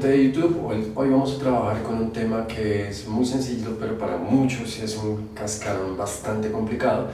televidente de YouTube. Hoy vamos a trabajar con un tema que es muy sencillo, pero para muchos es un cascarón bastante complicado,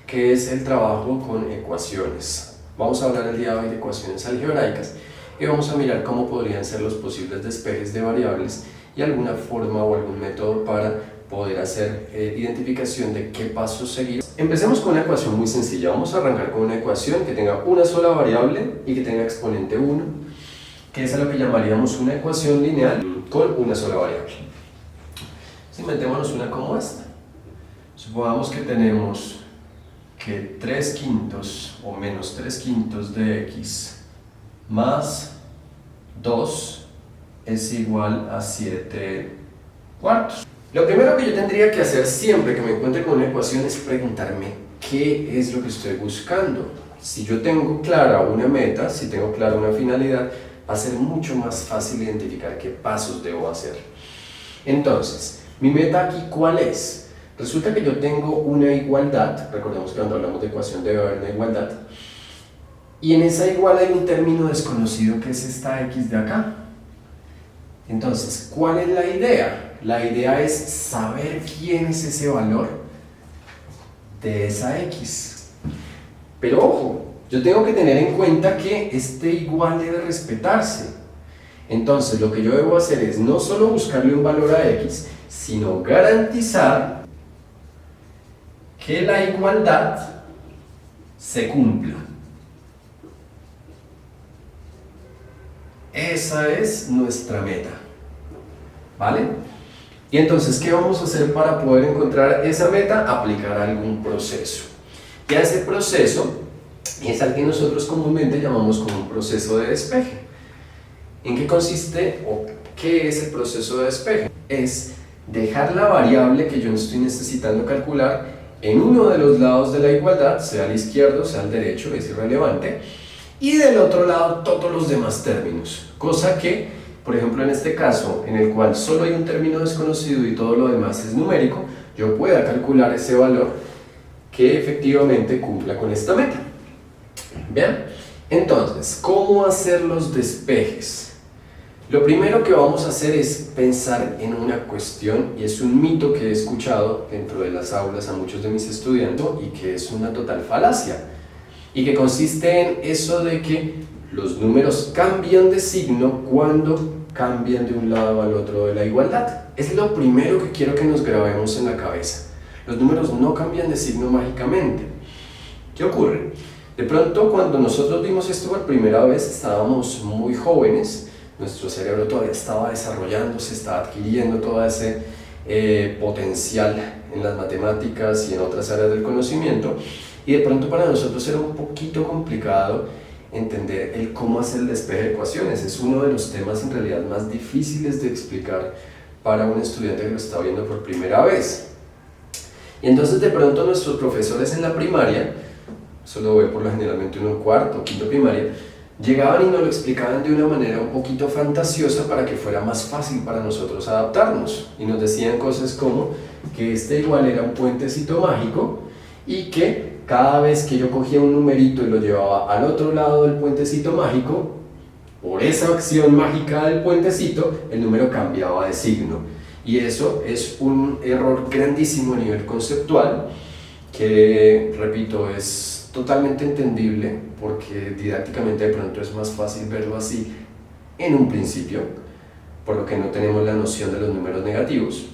que es el trabajo con ecuaciones. Vamos a hablar el día de hoy de ecuaciones algebraicas y vamos a mirar cómo podrían ser los posibles despejes de variables y alguna forma o algún método para poder hacer identificación de qué pasos seguir. Empecemos con una ecuación muy sencilla. Vamos a arrancar con una ecuación que tenga una sola variable y que tenga exponente 1, que es a lo que llamaríamos una ecuación lineal con una sola variable. Inventémonos una como esta. Supongamos que tenemos que 3/5 o menos 3/5 de x más 2 es igual a 7/4. Lo primero que yo tendría que hacer siempre que me encuentre con una ecuación es preguntarme qué es lo que estoy buscando. Si yo tengo clara una meta, si tengo clara una finalidad, va a ser mucho más fácil identificar qué pasos debo hacer. Entonces, mi meta aquí, ¿cuál es? Resulta que yo tengo una igualdad. Recordemos que cuando hablamos de ecuación debe haber una igualdad, y en esa igualdad hay un término desconocido que es esta x de acá. Entonces, ¿cuál es la idea? La idea es saber quién es ese valor de esa x. Pero ojo, yo tengo que tener en cuenta que este igual debe respetarse. Entonces, lo que yo debo hacer es no solo buscarle un valor a x, sino garantizar que la igualdad se cumpla. Esa es nuestra meta, ¿vale? Y entonces, ¿qué vamos a hacer para poder encontrar esa meta? Aplicar algún proceso. Y a ese proceso es al que nosotros comúnmente llamamos como un proceso de despeje. ¿En qué consiste o qué es el proceso de despeje? Es dejar la variable que yo estoy necesitando calcular en uno de los lados de la igualdad, sea al izquierdo, sea al derecho, es irrelevante, y del otro lado todos los demás términos, cosa que, por ejemplo, en este caso, en el cual solo hay un término desconocido y todo lo demás es numérico, yo pueda calcular ese valor que efectivamente cumpla con esta meta. Bien, entonces, ¿cómo hacer los despejes? Lo primero que vamos a hacer es pensar en una cuestión, y es un mito que he escuchado dentro de las aulas a muchos de mis estudiantes y que es una total falacia, y que consiste en eso de que los números cambian de signo cuando cambian de un lado al otro de la igualdad. Es lo primero que quiero que nos grabemos en la cabeza. Los números no cambian de signo mágicamente. ¿Qué ocurre? De pronto, cuando nosotros vimos esto por primera vez, estábamos muy jóvenes, nuestro cerebro todavía estaba desarrollándose, estaba adquiriendo todo ese potencial en las matemáticas y en otras áreas del conocimiento, y de pronto para nosotros era un poquito complicado entender el cómo hacer el despeje de ecuaciones. Es uno de los temas en realidad más difíciles de explicar para un estudiante que lo está viendo por primera vez. Y entonces de pronto nuestros profesores en la primaria, eso lo ve por lo generalmente uno en cuarto o quinto primaria, llegaban y nos lo explicaban de una manera un poquito fantasiosa para que fuera más fácil para nosotros adaptarnos, y nos decían cosas como que este igual era un puentecito mágico y que cada vez que yo cogía un numerito y lo llevaba al otro lado del puentecito mágico, por esa acción mágica del puentecito, el número cambiaba de signo. Y eso es un error grandísimo a nivel conceptual, que, repito, es totalmente entendible porque didácticamente de pronto es más fácil verlo así en un principio, por lo que no tenemos la noción de los números negativos.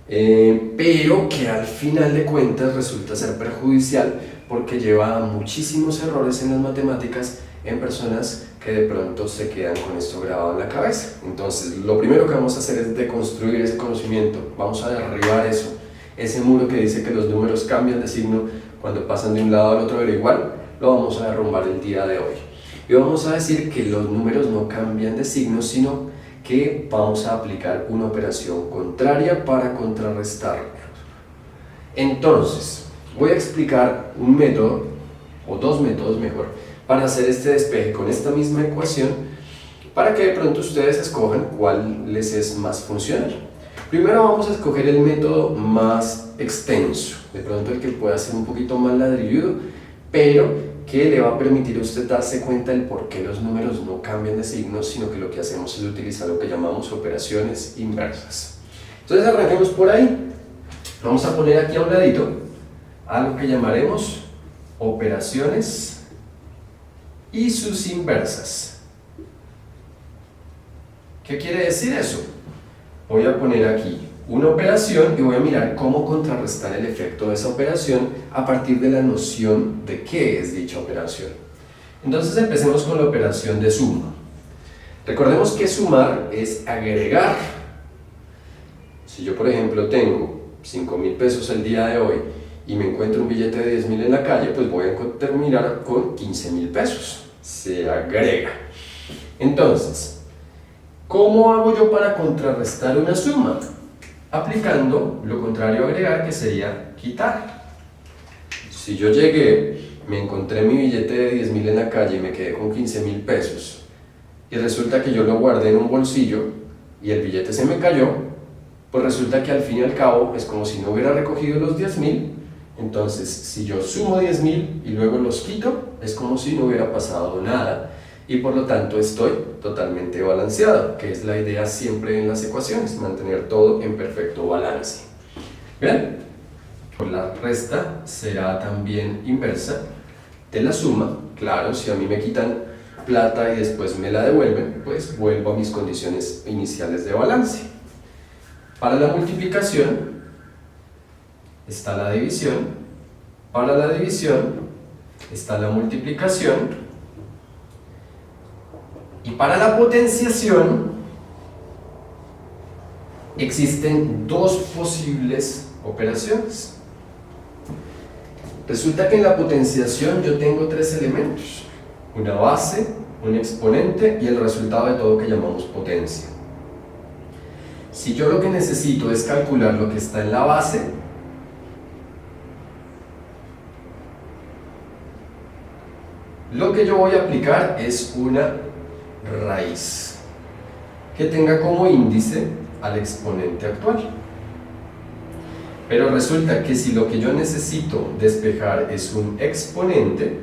Pero que al final de cuentas resulta ser perjudicial porque lleva a muchísimos errores en las matemáticas en personas que de pronto se quedan con esto grabado en la cabeza. Entonces, lo primero que vamos a hacer es deconstruir ese conocimiento. Vamos a derribar eso, ese muro que dice que los números cambian de signo cuando pasan de un lado al otro, pero igual lo vamos a derrumbar el día de hoy. Y vamos a decir que los números no cambian de signo, sino que vamos a aplicar una operación contraria para contrarrestarlos. Entonces, voy a explicar un método, o dos métodos mejor, para hacer este despeje con esta misma ecuación, para que de pronto ustedes escojan cuál les es más funcional. Primero vamos a escoger el método más extenso, de pronto el que pueda ser un poquito más ladrilludo, pero que le va a permitir a usted darse cuenta del por qué los números no cambian de signo, sino que lo que hacemos es utilizar lo que llamamos operaciones inversas. Entonces arranquemos por ahí. Vamos a poner aquí a un ladito algo que llamaremos operaciones y sus inversas. ¿Qué quiere decir eso? Voy a poner aquí una operación y voy a mirar cómo contrarrestar el efecto de esa operación a partir de la noción de qué es dicha operación. Entonces empecemos con la operación de suma. Recordemos que sumar es agregar. Si yo, por ejemplo, tengo 5.000 pesos el día de hoy y me encuentro un billete de 10.000 en la calle, pues voy a terminar con 15.000 pesos. Se agrega. Entonces, ¿cómo hago yo para contrarrestar una suma? Aplicando lo contrario a agregar, que sería quitar. Si yo llegué, me encontré mi billete de 10.000 en la calle y me quedé con 15.000 pesos y resulta que yo lo guardé en un bolsillo y el billete se me cayó, pues resulta que al fin y al cabo es como si no hubiera recogido los 10.000. Entonces, si yo sumo 10.000 y luego los quito, es como si no hubiera pasado nada y por lo tanto estoy totalmente balanceado, que es la idea siempre en las ecuaciones, mantener todo en perfecto balance. ¿Bien? La resta será también inversa de la suma. Claro, si a mí me quitan plata y después me la devuelven, pues vuelvo a mis condiciones iniciales de balance. Para la multiplicación está la división, para la división está la multiplicación y para la potenciación existen dos posibles operaciones. Resulta que en la potenciación yo tengo tres elementos: una base, un exponente y el resultado de todo que llamamos potencia. Si yo lo que necesito es calcular lo que está en la base, lo que yo voy a aplicar es una raíz que tenga como índice al exponente actual. Pero resulta que si lo que yo necesito despejar es un exponente,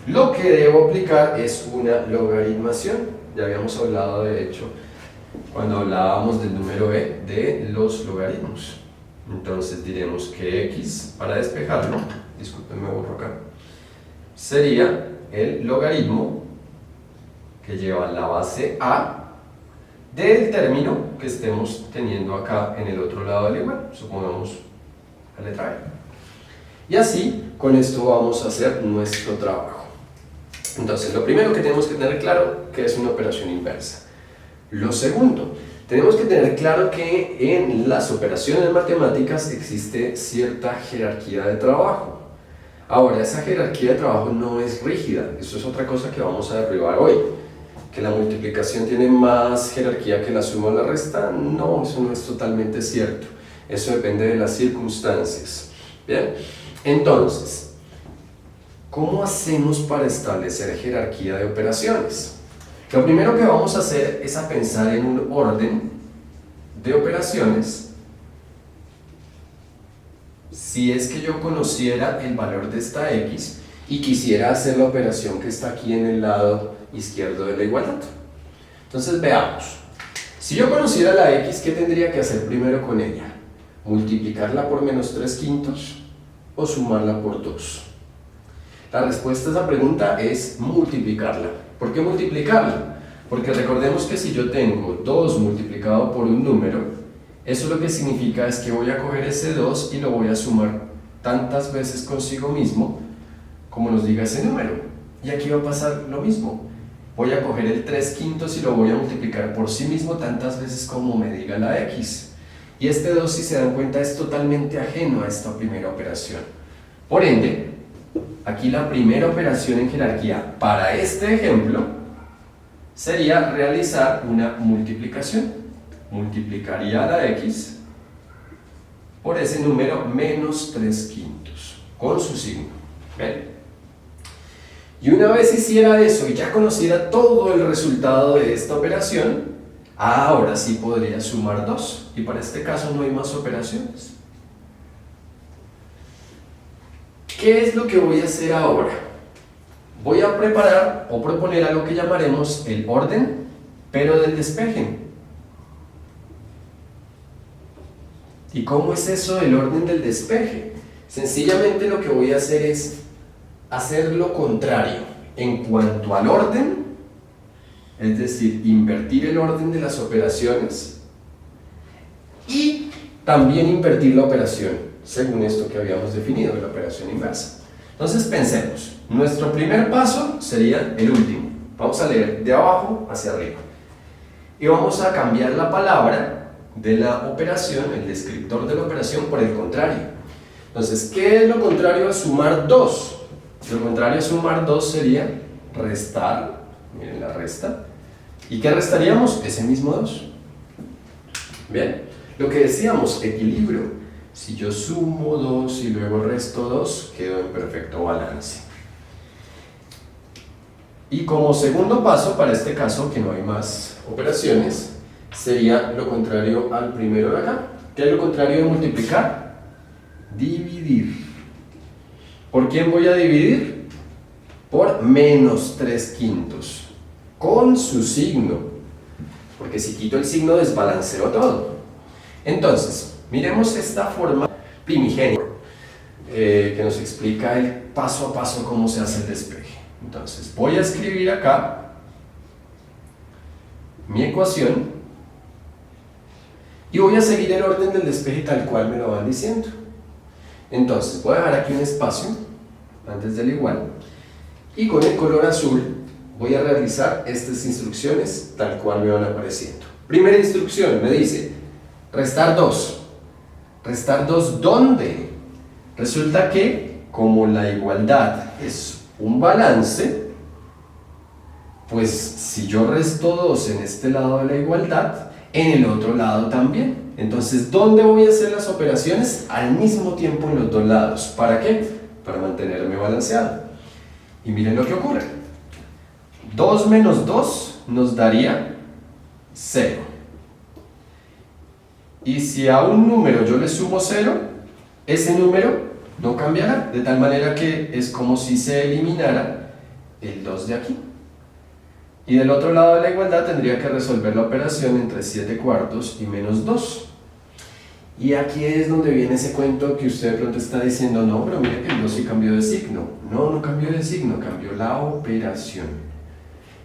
lo que debo aplicar es una logaritmación. Ya habíamos hablado, de hecho, cuando hablábamos del número e, de los logaritmos. Entonces diremos que x, para despejarlo, discúlpenme, borro acá, sería el logaritmo que lleva la base a del término que estemos teniendo acá en el otro lado del igual, supongamos la letra e. Y así, con esto vamos a hacer nuestro trabajo. Entonces, lo primero que tenemos que tener claro que es una operación inversa. Lo segundo, tenemos que tener claro que en las operaciones matemáticas existe cierta jerarquía de trabajo. Ahora, esa jerarquía de trabajo no es rígida, eso es otra cosa que vamos a derribar hoy. ¿Que la multiplicación tiene más jerarquía que la suma o la resta? No, eso no es totalmente cierto. Eso depende de las circunstancias. Bien, entonces, ¿cómo hacemos para establecer jerarquía de operaciones? Lo primero que vamos a hacer es a pensar en un orden de operaciones. Si es que yo conociera el valor de esta x y quisiera hacer la operación que está aquí en el lado izquierdo de la igualdad. Entonces veamos. Si yo conociera la x, ¿qué tendría que hacer primero con ella? ¿Multiplicarla por menos 3/5 o sumarla por 2? La respuesta a esa pregunta es multiplicarla. ¿Por qué multiplicarla? Porque recordemos que si yo tengo 2 multiplicado por un número, eso lo que significa es que voy a coger ese 2 y lo voy a sumar tantas veces consigo mismo como nos diga ese número. Y aquí va a pasar lo mismo. Voy a coger el 3/5 y lo voy a multiplicar por sí mismo tantas veces como me diga la x. Y este 2, si se dan cuenta, es totalmente ajeno a esta primera operación. Por ende, aquí la primera operación en jerarquía para este ejemplo sería realizar una multiplicación. Multiplicaría la x por ese número menos 3/5 con su signo. ¿Ven? Y una vez hiciera eso y ya conociera todo el resultado de esta operación, ahora sí podría sumar 2. Y para este caso no hay más operaciones. ¿Qué es lo que voy a hacer ahora? Voy a preparar o proponer algo que llamaremos el orden, pero del despeje. ¿Y cómo es eso del orden del despeje? Sencillamente lo que voy a hacer es hacer lo contrario en cuanto al orden, es decir, invertir el orden de las operaciones y también invertir la operación, según esto que habíamos definido, la operación inversa. Entonces pensemos, nuestro primer paso sería el último. Vamos a leer de abajo hacia arriba. Y vamos a cambiar la palabra de la operación, el descriptor de la operación, por el contrario. Entonces, ¿qué es lo contrario a sumar 2? Lo contrario a sumar 2 sería restar. Miren la resta. ¿Y qué restaríamos? Ese mismo 2. Bien, lo que decíamos, equilibrio. Si yo sumo 2 y luego resto 2, quedo en perfecto balance. Y como segundo paso, para este caso, que no hay más operaciones, sería lo contrario al primero de acá. ¿Qué es lo contrario de multiplicar? Dividir. ¿Por quién voy a dividir? Por menos 3/5, con su signo, porque si quito el signo desbalanceo todo. Entonces, miremos esta forma primigenia que nos explica el paso a paso cómo se hace el despeje. Entonces, voy a escribir acá mi ecuación y voy a seguir el orden del despeje tal cual me lo van diciendo. Entonces, voy a dejar aquí un espacio antes del igual y con el color azul voy a realizar estas instrucciones tal cual me van apareciendo. Primera instrucción me dice restar 2. ¿Restar 2 dónde? Resulta que como la igualdad es un balance, pues si yo resto 2 en este lado de la igualdad, en el otro lado también. Entonces, ¿dónde voy a hacer las operaciones? Al mismo tiempo en los dos lados. ¿Para qué? Para mantenerme balanceado. Y miren lo que ocurre. 2 menos 2 nos daría 0. Y si a un número yo le sumo 0, ese número no cambiará, de tal manera que es como si se eliminara el 2 de aquí. Y del otro lado de la igualdad tendría que resolver la operación entre 7/4 y menos 2. Y aquí es donde viene ese cuento que usted de pronto está diciendo, no, pero mire que el 2 sí cambió de signo. No, no cambió de signo, cambió la operación.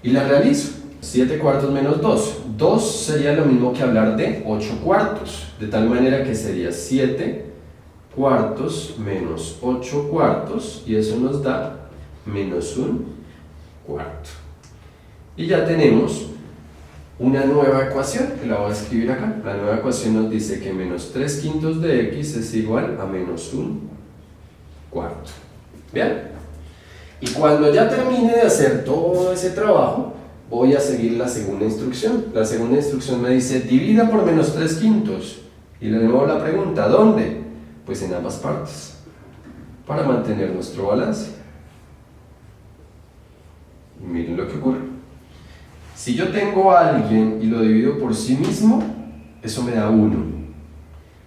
Y la realizo. 7/4 menos 2. 2 sería lo mismo que hablar de 8/4. De tal manera que sería 7/4 menos 8/4. Y eso nos da menos 1/4. Y ya tenemos una nueva ecuación, que la voy a escribir acá. La nueva ecuación nos dice que menos 3/5 de x es igual a menos 1/4. ¿Bien? Y cuando ya termine de hacer todo ese trabajo, voy a seguir la segunda instrucción. La segunda instrucción me dice divida por menos 3/5. Y de nuevo la pregunta, ¿dónde? Pues en ambas partes, para mantener nuestro balance. Y miren lo que ocurre. Si yo tengo a alguien y lo divido por sí mismo, eso me da 1.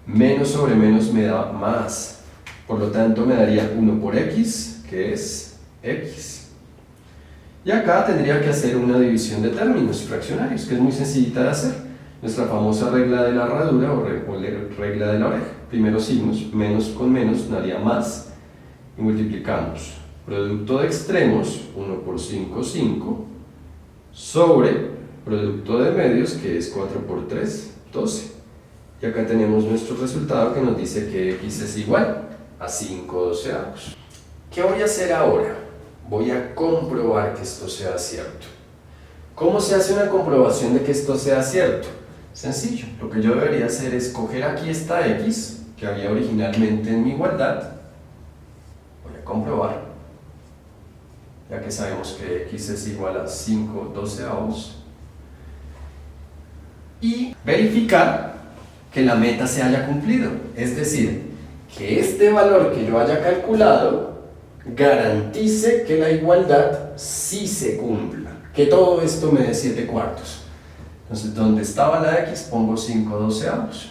Menos sobre menos me da más. Por lo tanto, me daría 1 por x, que es x. Y acá tendría que hacer una división de términos fraccionarios, que es muy sencillita de hacer. Nuestra famosa regla de la herradura o regla de la oreja. Primeros signos, menos con menos daría más. Y multiplicamos. Producto de extremos, 1 por 5, 5. Sobre producto de medios, que es 4 por 3, 12. Y acá tenemos nuestro resultado que nos dice que x es igual a 5/12. ¿Qué voy a hacer ahora? Voy a comprobar que esto sea cierto. ¿Cómo se hace una comprobación de que esto sea cierto? Sencillo, lo que yo debería hacer es coger aquí esta x, que había originalmente en mi igualdad. Voy a comprobar, ya que sabemos que x es igual a 5/12, y verificar que la meta se haya cumplido, es decir, que este valor que yo haya calculado garantice que la igualdad sí se cumpla, que todo esto me dé 7/4. Entonces, donde estaba la x pongo 5/12.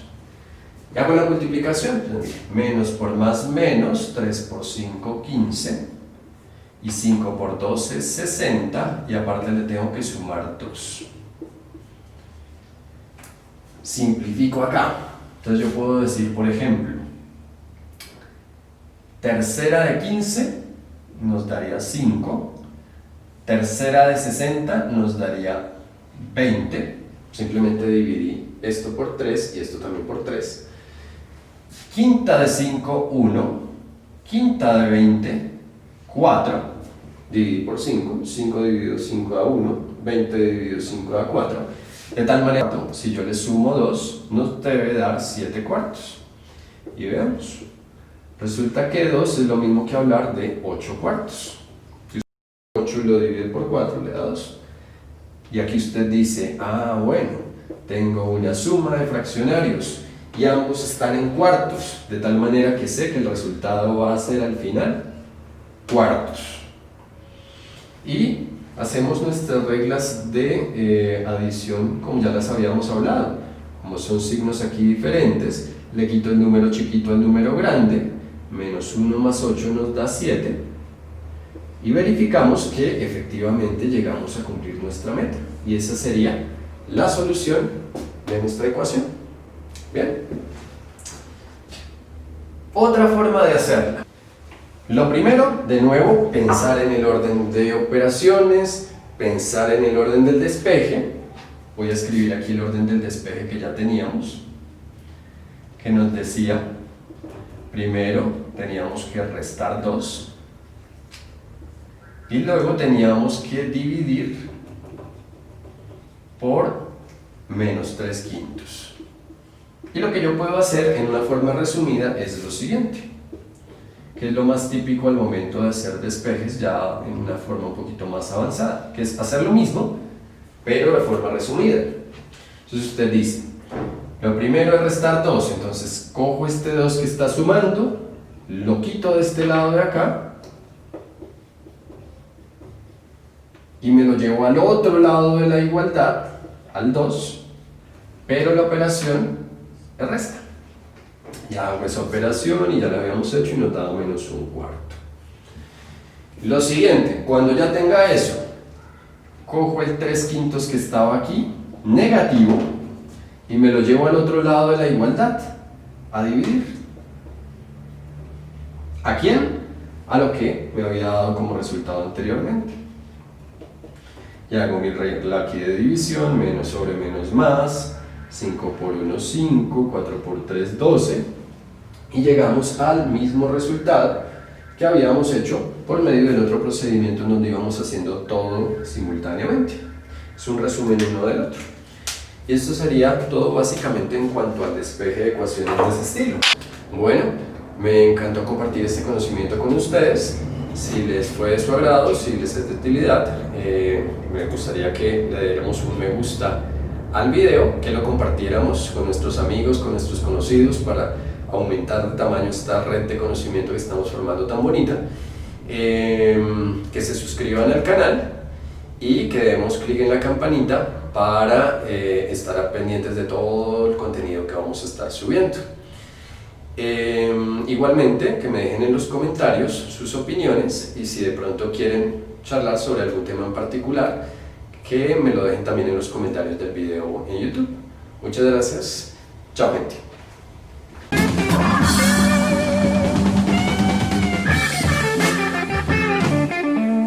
Y hago la multiplicación, menos por más menos, 3 por 5, 15, y 5 por 2 es 60, y aparte le tengo que sumar 2. Simplifico acá, entonces yo puedo decir, por ejemplo, tercera de 15 nos daría 5, tercera de 60 nos daría 20, simplemente dividí esto por 3 y esto también por 3. Quinta de 5, 1, quinta de 20, 4, dividí por 5, 5 dividido 5 da 1, 20 dividido 5 da 4, de tal manera que si yo le sumo 2, nos debe dar 7 cuartos. Y veamos, resulta que 2 es lo mismo que hablar de 8 cuartos. Si usted 8 y lo divide por 4, le da 2. Y aquí usted dice, ah bueno, tengo una suma de fraccionarios y ambos están en cuartos, de tal manera que sé que el resultado va a ser al final cuartos. Y hacemos nuestras reglas de adición como ya las habíamos hablado. Como son signos aquí diferentes, le quito el número chiquito al número grande, menos 1 más 8 nos da 7, y verificamos que efectivamente llegamos a cumplir nuestra meta. Y esa sería la solución de nuestra ecuación. Bien. Otra forma de hacerla. Lo primero, de nuevo, pensar en el orden de operaciones, pensar en el orden del despeje. Voy a escribir aquí el orden del despeje que ya teníamos, que nos decía, primero teníamos que restar 2 y luego teníamos que dividir por menos 3/5. Y lo que yo puedo hacer en una forma resumida es lo siguiente, que es lo más típico al momento de hacer despejes ya en una forma un poquito más avanzada, que es hacer lo mismo, pero de forma resumida. Entonces usted dice, lo primero es restar 2, entonces cojo este 2 que está sumando, lo quito de este lado de acá, y me lo llevo al otro lado de la igualdad, al 2, pero la operación es resta. Ya hago esa operación y ya la habíamos hecho y nos da menos 1/4. Lo siguiente, cuando ya tenga eso, cojo el 3/5 que estaba aquí, negativo, y me lo llevo al otro lado de la igualdad, a dividir. ¿A quién? A lo que me había dado como resultado anteriormente. Y hago mi regla aquí de división, menos sobre menos más, 5 por 1, 5, 4 por 3, 12, y llegamos al mismo resultado que habíamos hecho por medio del otro procedimiento en donde íbamos haciendo todo simultáneamente. Es un resumen uno del otro. Y esto sería todo básicamente en cuanto al despeje de ecuaciones de ese estilo. Bueno, me encantó compartir este conocimiento con ustedes. Si les fue de su agrado, si les es de utilidad, me gustaría que le diéramos un me gusta al video, que lo compartiéramos con nuestros amigos, con nuestros conocidos, para aumentar el tamaño de esta red de conocimiento que estamos formando tan bonita, que se suscriban al canal y que demos clic en la campanita para estar pendientes de todo el contenido que vamos a estar subiendo. Igualmente, que me dejen en los comentarios sus opiniones y si de pronto quieren charlar sobre algún tema en particular, que me lo dejen también en los comentarios del video en YouTube. Muchas gracias. Chao, gente.